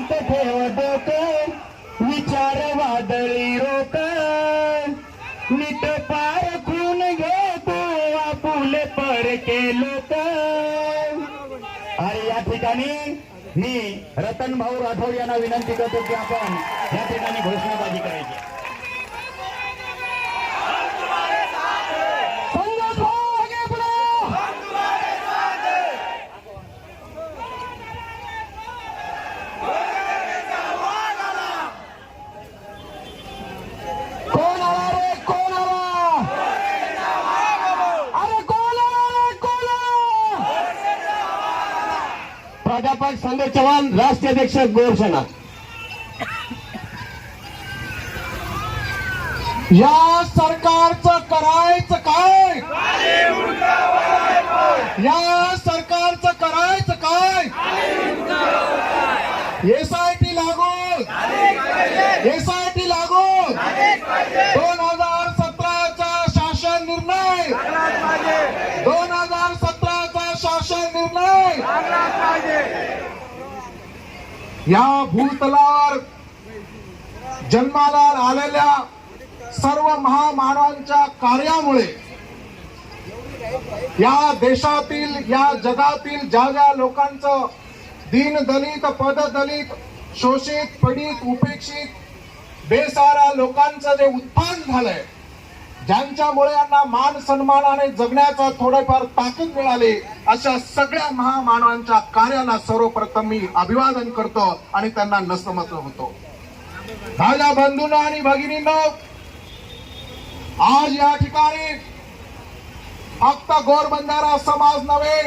शांत ठेव डोकं, विचार वादळी रोक, नीट पारखून घे तू आपुले परके लोक. आणि या ठिकाणी मी रतन भाऊ राठोड यांना विनंती करतो की आपण या ठिकाणी घोषणाबाजी करायची. प्राध्यापक संजय चव्हाण, राष्ट्रीय अध्यक्ष गोरसेना. या सरकारचं करायचं काय? या सरकारचं करायचं काय? एसआयटी लागू, एसआयटी लागू. 2017चा शासन निर्णय, 2017चा शासन निर्णय या भूतलावर जन्माला आलेल्या सर्व महामानवांच्या कार्यामुळे या देशातील, या जगातील ज्या ज्या लोकांचं दीन दलित, पददलित, शोषित, पीडित, उपेक्षित, बेसहारा लोकांचं जे उत्थान झालंय, ज्यांच्यामुळे यांना मान सन्मानाने जगण्याचा थोडेफार ताकद मिळाली, अशा सगळ्या महामानवांच्या कार्याला सर्वप्रथम मी अभिवादन करतो आणि त्यांना नतमस्तक होतो. माझ्या बंधूंनो आणि भगिनींनो, आज या ठिकाणी फक्त गोरबंजारा समाज नव्हे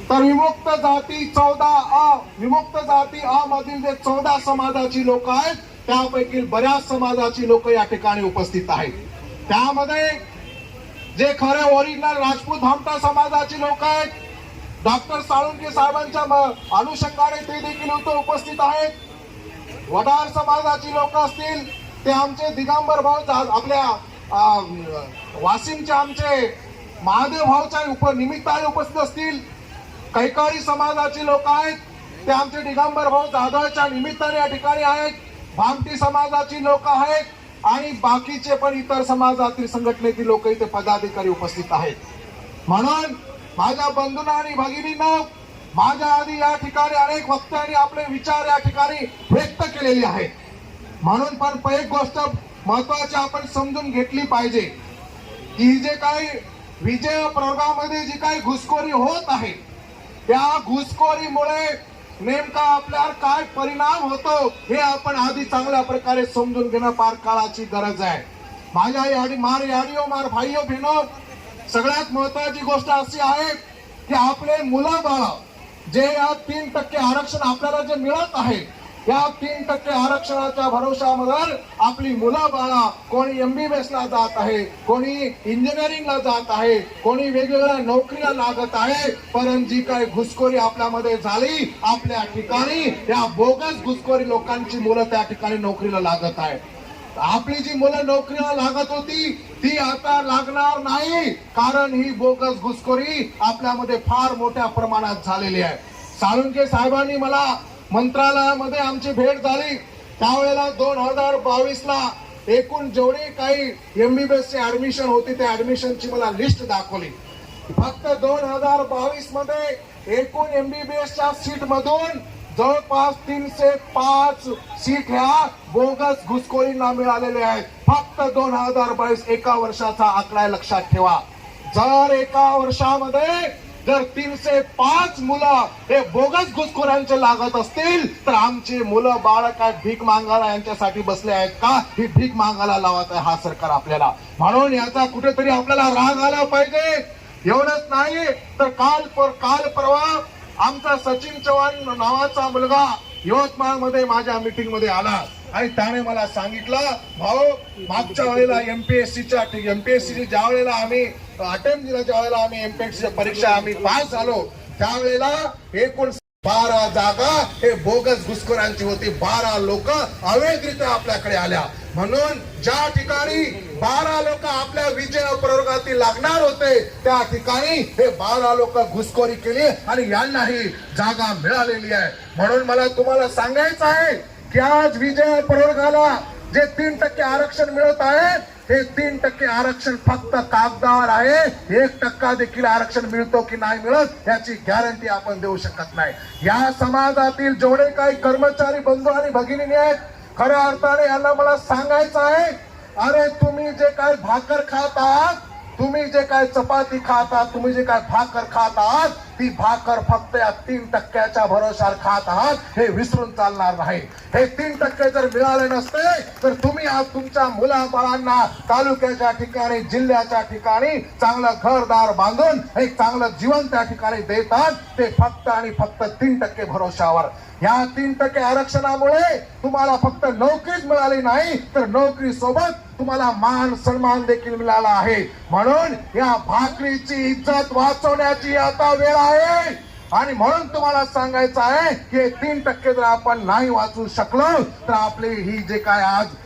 तर विमुक्त जाती 14 विमुक्त जाती अ मधील जे 14 समाजाची लोक आहेत, त्यापैकी बऱ्याच समाजाची लोक या ठिकाणी उपस्थित आहेत. त्यामध्ये जे खरे ओरिजिनल राजपूत भामटा समाजाची लोक आहेत, डॉक्टर साळुंके साहेबांच्या अनुषंगाने ते देखील उपस्थित आहेत. वडार समाजाची लोक असतील, ते आमचे दिगंबर भाऊ, आपल्या वाशिमचे आमचे महादेव भाऊच्या निमित्ताने उपस्थित असतील. कैकाडी समाजाची लोक आहेत, ते आमचे दिगंबर भाऊ जाधवच्या निमित्ताने या ठिकाणी आहेत. भामटी समाजाची लोक आहेत आणि बाकीचे पण इतर समाजातील संघटनेतील लोक इथे पदाधिकारी उपस्थित आहेत. म्हणून माझ्या बंधूंनो आणि भगिनींनो, माझ्या आधी या ठिकाणी अनेक वक्त्यांनी आपले विचार या ठिकाणी व्यक्त केलेले आहेत. म्हणून पण एक गोष्ट महत्वाची आपण समजून घेतली पाहिजे की जे काही विजय प्रयोगामध्ये जी काही घुसखोरी होत आहे, त्या घुसखोरीमुळे नेमका आपल्यावर काय परिणाम होतो हे आपण आधी चांगल्या प्रकारे समजून घेणं फार काळाची गरज आहे. माझ्या याडिओ मार भाईओ बहिणो, सगळ्यात महत्वाची गोष्ट अशी आहे की आपले मुलं बाळ जे या 3% आरक्षण आपल्याला जे मिळत आहे, या 3% आरक्षणाच्या भरोशावर आपली मुलं बाळा कोणी MBBS ला जात आहे, कोणी इंजिनिअरिंगला जात आहे, कोणी वेगवेगळ्या नोकरीला लागत आहे. परंतु जी काही घुसखोरी आपल्यामध्ये झाली, आपल्या ठिकाणी या बोगस घुसखोरी लोकांची मुलं त्या ठिकाणी नोकरीला लागत आहे. आपली जी मुलं नोकरीला लागत होती ती आता लागणार नाही, कारण ही बोगस घुसखोरी आपल्यामध्ये फार मोठ्या प्रमाणात झालेली आहे. साळुंके साहेबांनी मला मंत्रालयामध्ये आमची भेट झाली, त्यावेळेला 2022 ला एकूण जेवढे काही MBBS चे ऍडमिशन होते त्या ऍडमिशनची मला लिस्ट दाखवली. फक्त 2022 मध्ये एकूण MBBSच्या सीट मधून जवळपास 305 सीट ह्या बोगस घुसखोरींना मिळालेल्या आहेत. फक्त 2022 एका वर्षाचा आकडा लक्षात ठेवा. जर एका वर्षामध्ये जर 305 मुलं हे बोगस घुसखोरांचे लागत असतील तर आमची मुलं बाळ काय भीक मागायला यांच्यासाठी बसले आहेत का? ही भीक मागायला लावत आहे हा सरकार आपल्याला. म्हणून याचा कुठेतरी आपल्याला राग आला पाहिजे. एवढंच नाही तर काल परवा आमचा सचिन चव्हाण नावाचा मुलगा यवतमाळ मध्ये माझ्या मीटिंग मध्ये आला आणि त्याने मला सांगितलं, भाऊ मागच्या वेळेला एमपीएससीची ज्या वेळेला आम्ही अटेम्प्ट दिला, ज्या वेळेला आम्ही एमपीएससी परीक्षा आम्ही पास झालो, त्यावेळेला एकूण 12 जागा हे बोगस घुसखोरांची होती. 12 लोक अवैधरित्या आपल्याकडे आल्या. म्हणून ज्या ठिकाणी 12 लोक आपल्या विजय प्रयोगातील लागणार होते त्या ठिकाणी हे 12 लोक घुसखोरी केली आणि यांनाही जागा मिळालेली आहे. म्हणून मला तुम्हाला सांगायचं आहे की आज विजय प्रयोगाला जे 3% आरक्षण मिळत आहे हे 3% आरक्षण फक्त कागदावर आहे. 1% देखील आरक्षण मिळतो की नाही मिळत याची गॅरंटी आपण देऊ शकत नाही. या समाजातील जेवढे काही कर्मचारी बंधू आणि भगिनी आहेत खऱ्या अर्थाने यांना मला सांगायचं आहे, अरे तुम्ही जे काय भाकर खात आहात, तुम्ही जे काय चपाती खात आहात, तुम्ही जे काय भाकर खात आहात ती भाकर फक्त या 3% भरोशावर खात आहात हे विसरून चालणार नाही. हे 3% जर मिळाले नसते तर तुम्ही आज तुमच्या मुलाबाळांना तालुक्याच्या ठिकाणी जिल्ह्याच्या ठिकाणी चांगलं घरदार बांधून एक चांगलं जीवन त्या ठिकाणी देतात ते फक्त आणि फक्त 3% भरोशावर. या 3% आरक्षणामुळे तुम्हाला फक्त नोकरीच मिळाली नाही तर नोकरी सोबत तुम्हाला मान सन्मान देखील मिळाला आहे. म्हणून या भाकरीची इज्जत वाचवण्याची आता वेळ आहे आणि म्हणून तुम्हाला सांगायचं आहे की 3% जर आपण नाही वाचू शकलो तर आपली ही जे काय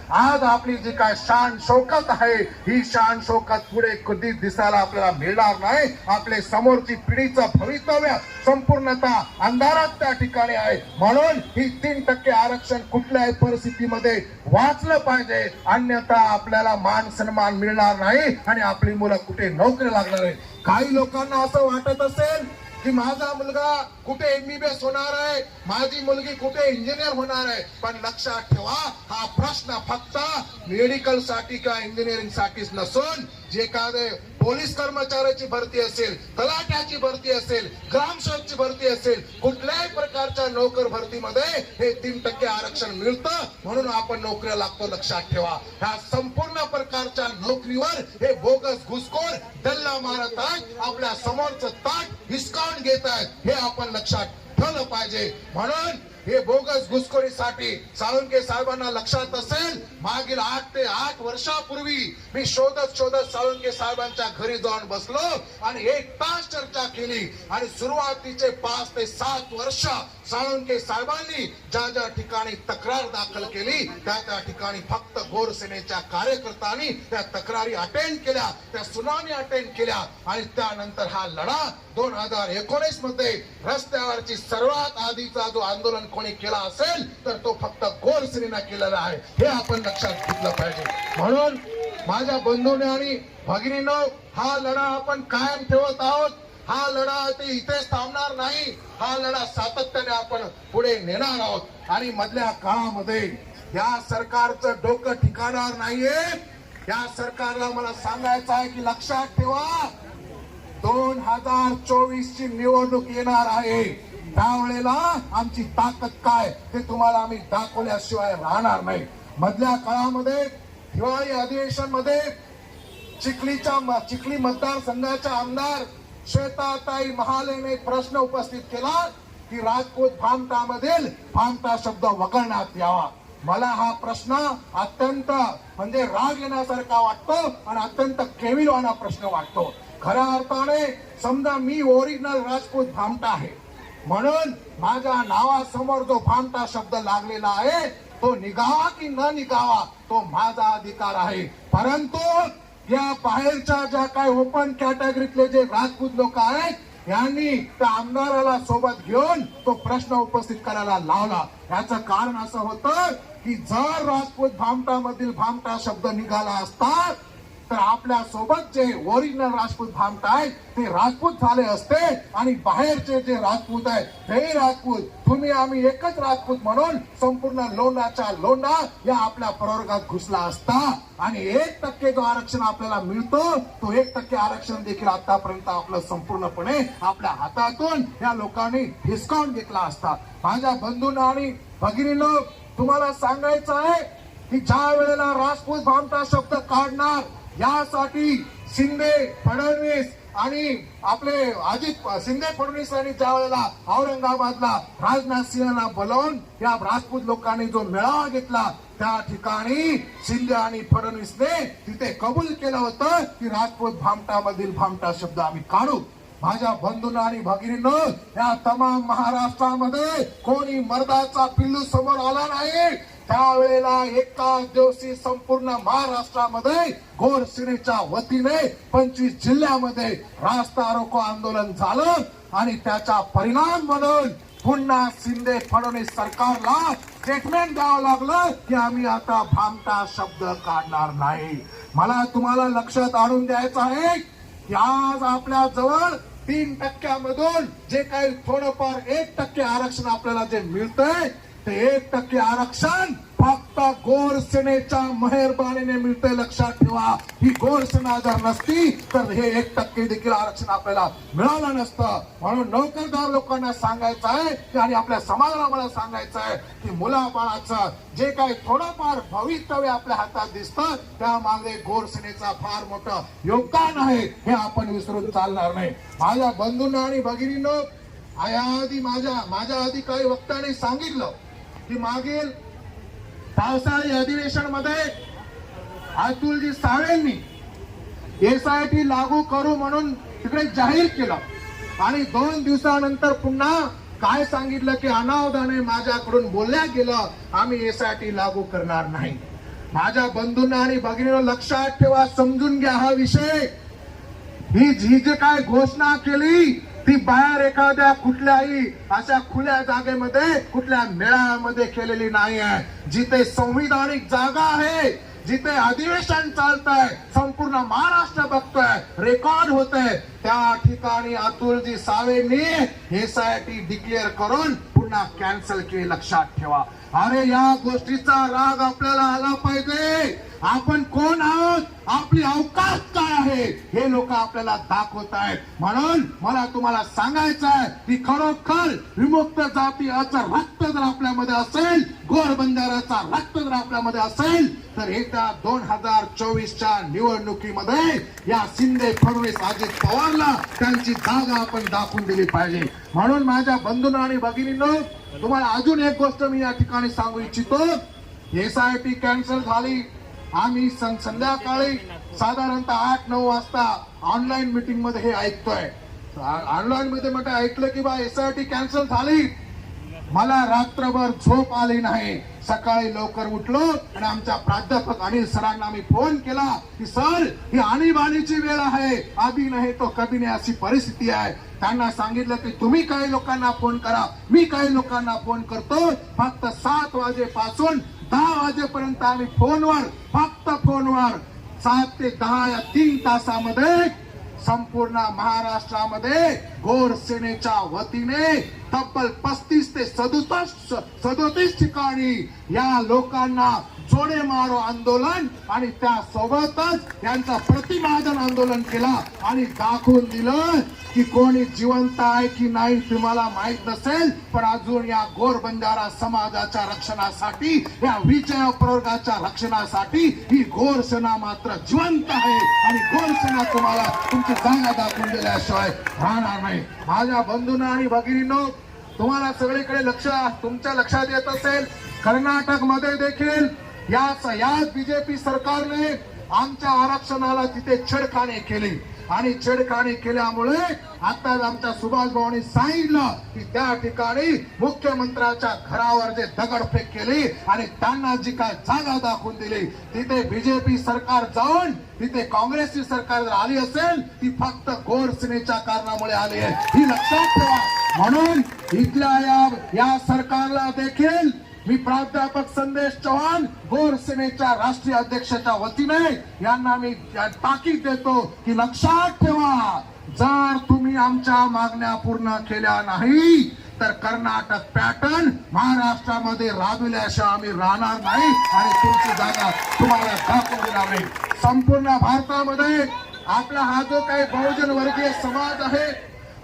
आज आपली जी काय शान शौकत आहे ही शान शौकत पुढे कधी दिसायला आपल्याला मिळणार नाही. आपले समोरची पिढीचं भवितव्य संपूर्णतः अंधारात त्या ठिकाणी आहे. म्हणून ही 3% आरक्षण कुठल्याही परिस्थितीमध्ये वाचलं पाहिजे, अन्यथा आपल्याला मान सन्मान मिळणार नाही आणि आपली मुलं कुठे नोकरी लागणार आहे. काही लोकांना असं वाटत असेल की माझा मुलगा कुठे MBBS होणार आहे, माझी मुलगी कुठे इंजिनियर होणार आहे, पण लक्षात ठेवा हा प्रश्न फक्त मेडिकल साठी किंवा इंजिनिअरिंग साठीच नसून जे एखादे पोलीस कर्मचाऱ्याची भरती असेल, तलाट्याची भरती असेल, ग्रामसेवकची भरती असेल, कुठल्याही प्रकारच्या नोकर भरतीमध्ये हे 3% आरक्षण मिळतं म्हणून आपण नोकरीला लागतो. लक्षात ठेवा ह्या संपूर्ण प्रकारच्या नोकरीवर हे बोगस घुसखोर डल्ला मारत आहेत, आपल्या समोरचं ताट हिसकावून घेत आहेत हे आपण लक्षात ठेवलं पाहिजे. म्हणून हे बोगस घुसखोरीसाठी साळुंखे साहेबांना लक्षात असेल मागील 8 ते 8 वर्षापूर्वी मी शोधत साळुंखे साहेबांच्या घरी जाऊन बसलो आणि 1 तास चर्चा केली आणि सुरुवातीचे 5 ते 7 वर्ष साळुंखे साहेबांनी ज्या ठिकाणी तक्रार दाखल केली त्या ठिकाणी फक्त गोरसेनेच्या कार्यकर्त्यांनी त्या तक्रारी अटेंड केल्या, त्या सुनावणी अटेंड केल्या आणि त्यानंतर हा लढा 2019 मध्ये रस्त्यावरची सर्वात आधीचा जो आंदोलन कोणी केला असेल तर तो फक्त गोरसेनेनं केलेला आहे हे आपण लक्षात घेतलं पाहिजे. म्हणून माझ्या बंधूंनी आणि भगिनींनो हा लढा आपण कायम ठेवत आहोत. हा लढा ते इथेच थांबणार नाही, हा लढा सातत्याने आपण पुढे नेणार आहोत आणि मधल्या काळामध्ये या सरकारचं डोकं ठिकाणावर नाहीये. या सरकारला मला सांगायचं आहे की लक्षात ठेवा 2024 ची निवडणूक येणार आहे, त्यावेळेला आमची ताकद काय ते तुम्हाला आम्ही दाखवल्याशिवाय राहणार नाही. मधल्या काळामध्ये हिवाळी अधिवेशन मध्ये चिखली मतदारसंघाच्या आमदार श्वेताताई महालेने प्रश्न उपस्थित केला की राजपूत भामटामधील भामटा शब्द वगळण्यात यावा. मला हा प्रश्न अत्यंत म्हणजे राग येण्यासारखा वाटतो आणि अत्यंत केविलवाना प्रश्न वाटतो. खऱ्या अर्थाने समजा मी ओरिजिनल राजपूत भामटा आहे म्हणून माझ्या नावासमोर जो भामटा शब्द लागलेला आहे तो निघावा की न निघावा तो माझा अधिकार आहे. परंतु या बाहेरच्या ज्या काही ओपन कॅटेगरीतले जे राजपूत लोक आहेत यांनी त्या आमदाराला सोबत घेऊन तो प्रश्न उपस्थित करायला लावला. याचं कारण असं होतं की जर राजपूत भामटामधील भामटा शब्द निघाला असता तर आपल्या सोबत जे ओरिजिनल राजपूत भामटा आहेत ते राजपूत झाले असते आणि बाहेरचे जे राजपूत आहेत ते राजपूत तुम्ही आम्ही एकच राजपूत म्हणून संपूर्ण लोंढाच्या लोंढा या आपल्या प्रवर्गात घुसला असता आणि 1% जो आरक्षण आपल्याला मिळतो तो 1% आरक्षण देखील आतापर्यंत आपलं संपूर्णपणे आपल्या हातातून या लोकांनी हिसकावून घेतला असता. माझ्या बंधूंना आणि भगिनींनो तुम्हाला सांगायचं आहे की ज्या वेळेला राजपूत भामटा शब्द काढणार यासाठी शिंदे फडणवीस आणि आपले शिंदे फडणवीस यांनी ज्या वेळेला औरंगाबादला राजनाथ सिंहला बोलावून या राजपूत लोकांनी जो मेळावा घेतला त्या ठिकाणी शिंदे आणि फडणवीसने तिथे कबूल केलं होतं की राजपूत भामटामधील भामटा शब्द आम्ही काढू. माझ्या बंधूंना आणि भगिनींनो या तमाम महाराष्ट्रामध्ये कोणी मर्दाचा पिल्लू समोर आला नाही. त्यावेळेला एकाच दिवशी संपूर्ण महाराष्ट्रामध्ये गोरसेनेच्या वतीने 25 जिल्ह्यामध्ये रास्ता रोको आंदोलन झालं आणि त्याचा परिणाम म्हणून पुन्हा शिंदे फडणवीस सरकारला स्टेटमेंट द्यावं लागलं की आम्ही आता भामटा शब्द काढणार नाही. मला तुम्हाला लक्षात आणून द्यायचं आहे की आज आपल्या जवळ 3% जे काही थोडंफार 1% आरक्षण आपल्याला जे मिळतंय ते 1% आरक्षण फक्त गोरसेनेच्या मेहरबानीने मिळते. लक्षात ठेवा, ही गोरसेना जर नसती तर हे 1% देखील आरक्षण आपल्याला मिळालं नसतं. म्हणून नोकरदार लोकांना सांगायचं आहे आणि आपल्या समाजाला मला सांगायचं आहे की मुलाबाळाचं जे काही थोडंफार भवितव्य आपल्या हातात दिसतं त्यामागे गोरसेनेचा फार मोठं योगदान आहे, हे आपण विसरून चालणार नाही. माझ्या बंधूंना आणि भगिनींनो, याआधी माझ्या आधी काही वक्त्यांनी सांगितलं की मागील पावसाळी अधिवेशन मध्ये अतुलजी सावेंनी SIT लागू करू म्हणून तिकडे जाहीर केलं आणि 2 दिवसानंतर पुन्हा काय सांगितलं की अनावधाने माझ्याकडून बोलल्या गेलं, आम्ही SIT लागू करणार नाही. माझ्या बंधूंना आणि भगिनींनो, लक्षात ठेवा, समजून घ्या हा विषय. ही जे काय घोषणा केली ती बाहेर एखाद्या कुठल्याही अशा खुल्या जागेमध्ये कुठल्या मेळाव्यामध्ये केलेली नाही आहे. जिथे संविधानिक जागा आहे, जिथे अधिवेशन चालत आहे, संपूर्ण महाराष्ट्र बघतोय, रेकॉर्ड होतंय, त्या ठिकाणी अतुलजी सावेंनी SIT डिक्लेअर करून पुन्हा कॅन्सल केली. लक्षात ठेवा. अरे या गोष्टीचा राग आपल्याला आला पाहिजे. आपण कोण आहोत, आपली अवकाश काय आहे हे लोक आपल्याला दाखवत आहेत. म्हणून मला तुम्हाला सांगायचं आहे की खरोखर विमुक्त जातीचं रक्त जर आपल्यामध्ये असेल, गोरबंजाराचा रक्त जर आपल्यामध्ये असेल तर येत्या 2024च्या निवडणुकीमध्ये या शिंदे फडणवीस अजित पवारला त्यांची जागा आपण दाखवून दिली पाहिजे. म्हणून माझ्या बंधूंना आणि भगिनींनो, तुम्हाला अजून एक गोष्ट मी या ठिकाणी सांगू इच्छितो. SIT कॅन्सल झाली. आम्ही संध्याकाळी साधारणतः 8-9 वाजता ऑनलाईन मीटिंग मध्ये हे ऐकतोय. ऑनलाईन मध्ये म्हटलं ऐकलं की SIT कॅन्सल झाली. मला रात्रभर झोप आली नाही. सकाळी लवकर उठलो आणि आमच्या प्राध्यापक अनिल सरांना मी फोन केला की सर, ही आणीबाणीची वेळ आहे, आधी नाही तो कधी नाही अशी परिस्थिती आहे. त्यांना सांगितलं की तुम्ही काही लोकांना फोन करा, मी काही लोकांना फोन करतो. फक्त 7 वाजेपासून 10 वाजेपर्यंत आम्ही फोनवर, फक्त फोनवर 7 ते 10 या 3 तासामध्ये संपूर्ण महाराष्ट्रामध्ये गोरसेनेच्या वतीने तब्बल 35 ते 37 ठिकाणी या लोकांना जोडे मारो आंदोलन आणि त्यासोबतच यांचा प्रतिमादन आंदोलन केला आणि दाखवून दिलं की कोणी जिवंत आहे की नाही तुम्हाला माहित नसेल, पण अजून या गोरबंजारा समाजाच्या रक्षणासाठी, या विजय प्रवर्गाच्या रक्षणासाठी ही गोरसेना मात्र जिवंत आहे आणि गोरसेना तुम्हाला तुमची जागा दाखवून दिल्याशिवाय राहणार नाही. माझ्या बंधूंना आणि भगिनींनो, तुम्हाला सगळीकडे तुमच्या लक्षात येत असेल, कर्नाटक मध्ये देखील याच बीजेपी सरकारने आमच्या आरक्षणाला तिथे छेडखानी केली आणि छेडखानी केल्यामुळे आता आमच्या सुभाष भाऊंनी सांगितलं की त्या ठिकाणी मुख्यमंत्र्याच्या घरावर जे दगडफेक केली आणि त्यांना जी काय जागा दाखवून दिली, तिथे बीजेपी सरकार जाऊन तिथे काँग्रेसची सरकार जर आली असेल ती फक्त गोरसेनेच्या कारणामुळे आली आहे, ही लक्षात ठेवा. म्हणून इथल्या या सरकारला देखील मी प्राध्यापक संदेश चव्हाण गोरसेनेच्या राष्ट्रीय अध्यक्षाच्या वतीने यांना मी ताकीद देतो की लक्षात ठेवा, जर तुम्ही आमच्या मागण्या पूर्ण केल्या नाही तर कर्नाटक पॅटर्न महाराष्ट्रामध्ये राबविल्याशिवाय आम्ही राहणार नाही आणि तुमची जागा तुम्हाला दाखवून देणार नाही. संपूर्ण भारतामध्ये आपला हा जो काही बहुजन वर्गीय समाज आहे,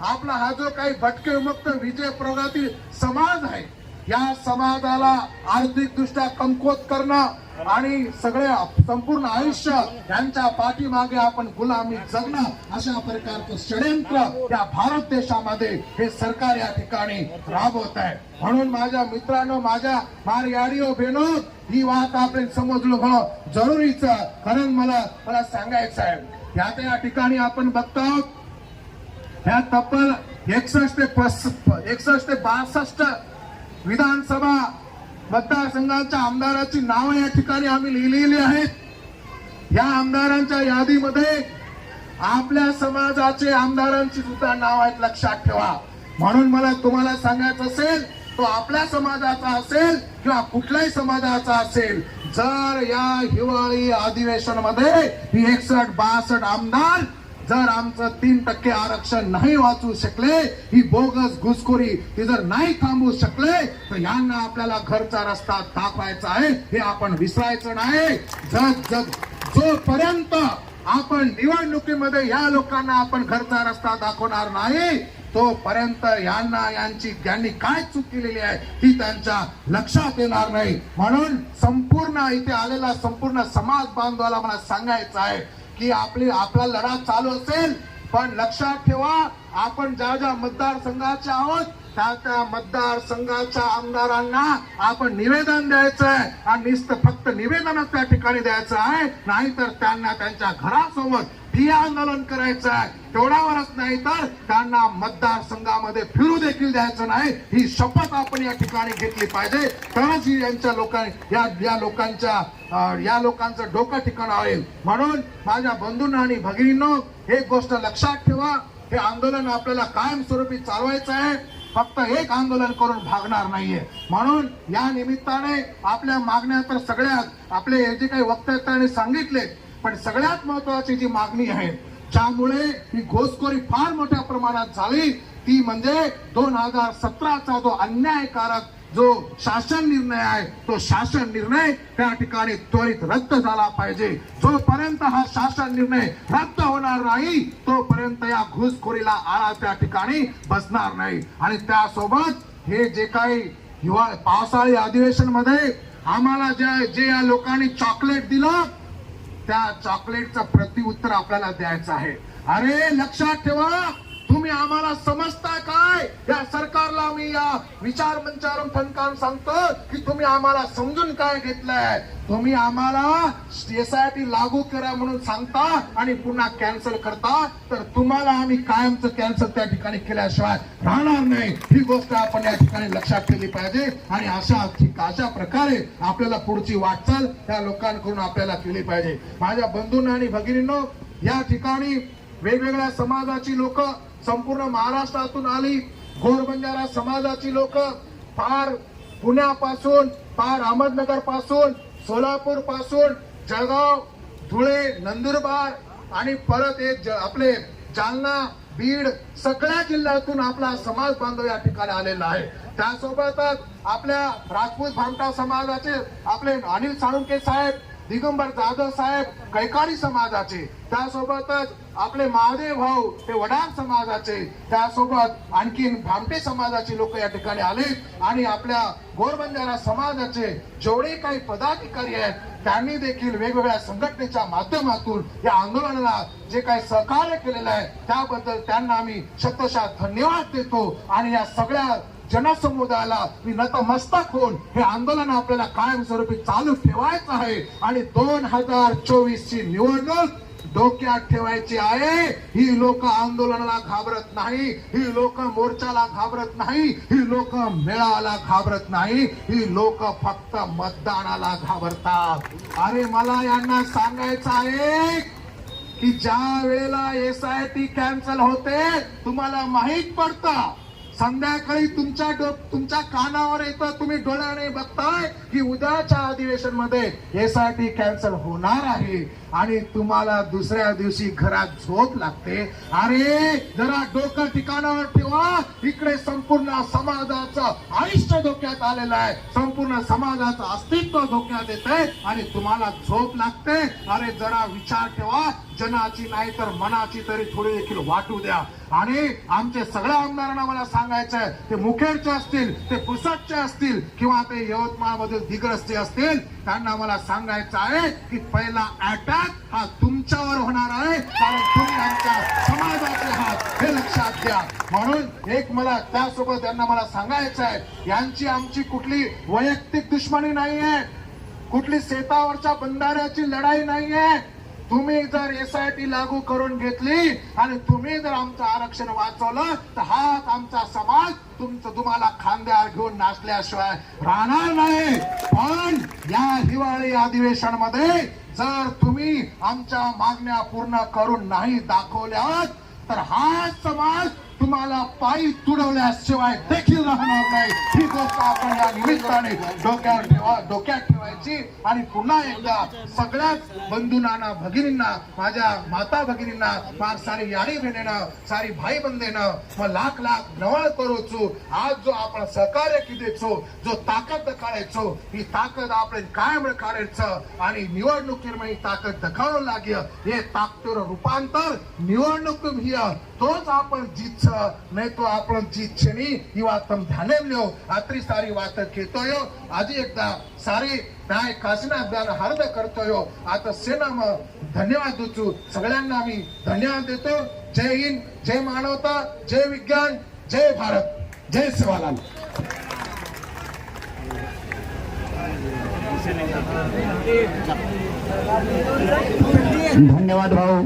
आपला हा जो काही भटके विमुक्त विजय प्रगती समाज आहे, या समाजाला आर्थिकदृष्ट्या कमकुवत करणं आणि सगळे संपूर्ण आयुष्य यांच्या पाठीमागे आपण गुलामी जगणं, अशा प्रकारचं षडयंत्र या भारत देशामध्ये हे सरकार या ठिकाणी राबवत आहे. म्हणून माझ्या मित्रांनो, माझ्या याडिओ बहिणो, ही बात आपण समजलो होणं जरुरीचं. कारण मला सांगायचं आहे, या ठिकाणी आपण बघतो या तब्बल 61 ते 62 विधानसभा मतदारसंघाच्या आमदाराची नावं या ठिकाणी आम्ही लिहिलेली आहेत। या आमदारांच्या यादीमध्ये आपल्या समाजाचे आमदारांची सुद्धा नाव आहेत, लक्षात ठेवा। म्हणून मला तुम्हाला सांगायचं असेल, तो आपल्या समाजाचा असेल किंवा कुठल्याही समाजाचा असेल, जर या हिवाळी अधिवेशनामध्ये 61-62 आमदार जर आमचं 3% आरक्षण नाही वाचवू शकले, ही बोगस घुसखोरी ती जर नाही थांबवू शकले, तर यांना आपल्याला घरचा रस्ता दाखवायचा आहे, हे आपण विसरायचं नाही। जोपर्यंत आपण निवडणुकीमध्ये या लोकांना आपण घरचा रस्ता दाखवणार नाही, तोपर्यंत यांनी काय चूक केलेली आहे ती त्यांच्या लक्षात येणार नाही। म्हणून संपूर्ण इथे आलेला संपूर्ण समाज बांधवाला मला सांगायचं आहे की आपला लढा चालू असेल, पण लक्षात ठेवा, आपण ज्या ज्या मतदारसंघाचे आहोत त्या मतदारसंघाच्या आमदारांना आपण निवेदन द्यायचं आहे, आणि फक्त निवेदनच त्या ठिकाणी द्यायचं आहे, नाहीतर त्यांना त्यांच्या घरासमोर ठिय्या आंदोलन करायचं आहे। तेवढ्यावरच नाही तर त्यांना मतदारसंघामध्ये फिरू देखील द्यायचं नाही, ही शपथ आपण या ठिकाणी घेतली पाहिजे। तरच या लोकांचं डोकं ठिकाणं होईल। म्हणून माझ्या बंधूंना आणि भगिनींनो, एक गोष्ट लक्षात ठेवा, हे आंदोलन आपल्याला कायमस्वरूपी चालवायचं आहे, फक्त एक आंदोलन करून भागणार नाहीये। म्हणून या निमित्ताने आपल्या मागण्या तर सगळ्यात आपले जे काही वक्ते त्यांनी सांगितले, पण सगळ्यात महत्वाची जी मागणी आहे, ज्यामुळे ही घुसखोरी फार मोठ्या प्रमाणात झाली, ती म्हणजे 2017चा जो अन्यायकारक जो शासन निर्णय आहे, तो शासन निर्णय त्या ठिकाणी त्वरित रद्द झाला पाहिजे। जोपर्यंत हा शासन निर्णय रद्द होणार नाही, तोपर्यंत या घुसखोरीला आळा त्या ठिकाणी बसणार नाही। आणि त्यासोबत हे जे काही पावसाळी अधिवेशन मध्ये आम्हाला जे या लोकांनी चॉकलेट दिलं, त्या चॉकलेटचं प्रत्युत्तर आपल्याला द्यायचं आहे। अरे लक्षात ठेवा, तुम्ही आम्हाला समजता काय? या सरकारला मी या विचार मंचावरून ठणकावून सांगतो की तुम्ही आम्हाला समजून काय घेतलंय? तुम्ही आम्हाला SIT लागू करा म्हणून सांगता आणि पुन्हा कॅन्सल करता, तर तुम्हाला आम्ही कायमचं कॅन्सल त्या ठिकाणी केल्याशिवाय राहणार नाही। ही गोष्ट आपण या ठिकाणी लक्षात ठेवली पाहिजे, आणि अशा प्रकारे आपल्याला पुढची वाटचाल या लोकांकडून आपल्याला केली पाहिजे। माझ्या बंधूंना आणि भगिनींनो, या ठिकाणी वेगवेगळ्या समाजाची लोक संपूर्ण महाराष्ट्रातून आली। घोरबंजारा समाजाची लोक पार पुण्यापासून, पार अहमदनगर पासून, सोलापूर पासून, जळगाव, धुळे, नंदुरबार आणि परत आपले जालना, बीड, सगळ्या जिल्ह्यातून आपला समाज बांधव या ठिकाणी आलेला आहे। त्यासोबतच आपल्या राजपूत भामटा समाजाचे आपले अनिल साळुंके साहेब, दिगंबर जाधव साहेब कैकाडी समाजाचे, त्यासोबतच आपले महादेव भाऊ ते वडार समाजाचे, त्यासोबत आणखीन भामटे समाजाचे लोक या ठिकाणी आले, आणि आपल्या घोरबंजारा समाजाचे जेवढे काही पदाधिकारी आहेत त्यांनी देखील वेगवेगळ्या संघटनेच्या माध्यमातून या आंदोलनाला जे काही सहकार्य केलेलं आहे त्याबद्दल त्यांना आम्ही शतशः धन्यवाद देतो। आणि या सगळ्या जनसमुदायाला मी नतमस्तक होऊन हे आंदोलन आपल्याला कायमस्वरूपी चालू ठेवायचं आहे, आणि 2024 ची निवडणूक डोक्यात ठेवायची आहे। ही लोक आंदोलनाला घाबरत नाही, ही लोक मोर्चाला घाबरत नाही, ही लोक मेळाव्याला घाबरत नाही, ही लोक फक्त मतदानाला घाबरतात। अरे मला यांना सांगायचं आहे की ज्या वेळेला SIT कॅन्सल होते, तुम्हाला माहित पडतं, संध्याकाळी तुमच्या कानावर येतं, तुम्ही डोळ्याने बघताय की उद्याच्या अधिवेशन मध्ये SIT कॅन्सल होणार आहे, आणि तुम्हाला दुसऱ्या दिवशी घरात झोप लागते। अरे जरा डोकं ठिकाणावर ठेवा, इकडे संपूर्ण समाजाचं आयुष्य धोक्यात आलेलं आहे, संपूर्ण समाजाचं अस्तित्व धोक्यात येतंय, आणि तुम्हाला झोप लागते। अरे जरा विचार ठेवा, जनाची नाही तर मनाची तरी थोडी देखील वाटू द्या। आणि आमचे सगळ्या आमदारांना मला सांगायचंय, ते मुखेडचे असतील, ते पुसदचे असतील, किंवा ते यवतमाळ मधील दिग्रसचे असतील, त्यांना मला सांगायचं आहे की पहिला अटॅक हा तुमच्यावर होणार आहे, कारण तुम्ही आमच्या समाजाचे आहात, हे लक्षात घ्या। म्हणून एक मला त्यासोबत त्यांना मला सांगायचं आहे, यांची आमची कुठली वैयक्तिक दुश्मनी नाहीये, कुठली शेतावरच्या बंधाऱ्याची लढाई नाहीये, तुम्ही जर SIT लागू करून घेतली आणि तुम्ही जर आमचं आरक्षण वाचवलं तर हाच आमचा समाज तुम्हाला खांद्यावर घेऊन नाचल्याशिवाय राहणार नाही. पण या हिवाळी अधिवेशनामध्ये जर तुम्ही आमच्या मागण्या पूर्ण करून नाही दाखवल्या तर हा समाज तुम्हाला पायी तुडवल्याशिवाय देखील राहणार नाही. ही गोष्ट आपण या निमित्ताने डोक्यात ठेवायची आणि पुन्हा एकदा सगळ्याच बंधूंना भगिनींना माझ्या माता भगिनींना मार सारी याडी बहिणीनं सारी भाई बंधेनं मग लाख लाख नवळ करूचो. आज जो आपण सहकार्य किदेचो जो ताकद दखाडायचो ही ताकद आपण कायम काढायचं आणि निवडणुकीमध्ये ही ताकद दखावून लागेल. हे ताकदीवर रूपांतर निवडणूक तोच आपण जीतच नाही तो आपण जीतचे नी ही वात ध्यान लिहो. आत्री सारी वात घेतोय आजी एकदा सारी नाय काशीनाथ हार्द करतोय. आता सेना धन्यवाद देतो सगळ्यांना मी धन्यवाद देतो. जय हिंद, जय मानवता, जय विज्ञान, जय भारत, जय सेवालाल. धन्यवाद भाऊ.